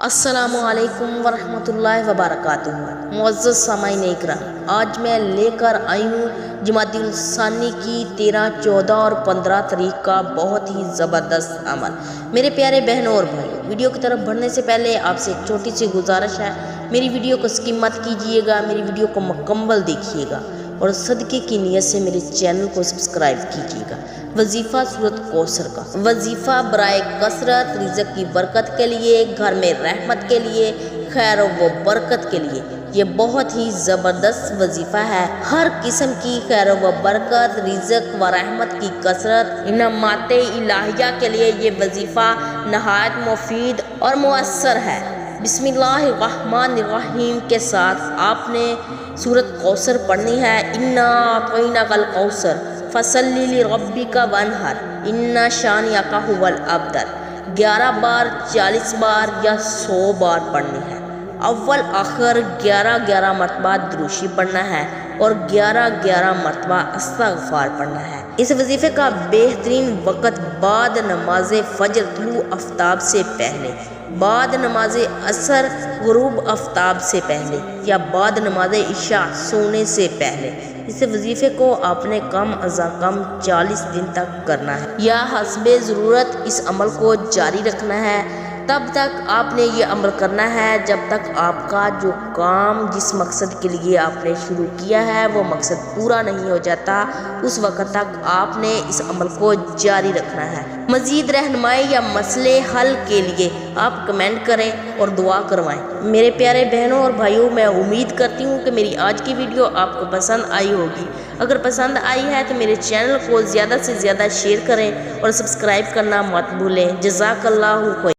السلام علیکم ورحمۃ اللہ وبرکاتہ۔ معزز سامعین اکرام، آج میں لے کر آئی ہوں جمادی الثانی کی 13، 14 اور 15 تاریخ کا بہت ہی زبردست عمل۔ میرے پیارے بہنوں اور بھائیوں، ویڈیو کی طرف بڑھنے سے پہلے آپ سے ایک چھوٹی سی گزارش ہے، میری ویڈیو کو سکپ مت کیجیے گا، میری ویڈیو کو مکمل دیکھیے گا اور صدقے کی نیت سے میرے چینل کو سبسکرائب کیجیے گا۔ وظیفہ سورۃ کوثر کا وظیفہ برائے کثرت، رزق کی برکت کے لیے، گھر میں رحمت کے لیے، خیر و برکت کے لیے۔ یہ بہت ہی زبردست وظیفہ ہے۔ ہر قسم کی خیر و برکت، رزق و رحمت کی کثرت، انعامات الہیہ کے لیے یہ وظیفہ نہایت مفید اور مؤثر ہے۔ بسم اللہ الرحمن الرحیم کے ساتھ آپ نے سورۃ کوثر پڑھنی ہے۔ انا اعطیناک الکوثر فصلی لربک وانحر ان شانئک ھو الابتر۔ 11 بار، 40 بار یا 100 بار پڑھنی ہے۔ اول آخر 11 مرتبہ دروشی پڑھنا ہے اور 11 مرتبہ استغفار پڑھنا ہے۔ اس وظیفے کا بہترین وقت بعد نماز فجر طلوع آفتاب سے پہلے، بعد نماز عصر غروب آفتاب سے پہلے یا بعد نماز عشاء سونے سے پہلے۔ اس وظیفے کو آپ نے کم از کم 40 دن تک کرنا ہے یا حسب ضرورت اس عمل کو جاری رکھنا ہے۔ تب تک آپ نے یہ عمل کرنا ہے جب تک آپ کا جو کام جس مقصد کے لیے آپ نے شروع کیا ہے وہ مقصد پورا نہیں ہو جاتا، اس وقت تک آپ نے اس عمل کو جاری رکھنا ہے۔ مزید رہنمائی یا مسئلے حل کے لیے آپ کمنٹ کریں اور دعا کروائیں۔ میرے پیارے بہنوں اور بھائیوں، میں امید کرتی ہوں کہ میری آج کی ویڈیو آپ کو پسند آئی ہوگی۔ اگر پسند آئی ہے تو میرے چینل کو زیادہ سے زیادہ شیئر کریں اور سبسکرائب کرنا مت بھولیں۔ جزاک اللہ خیر۔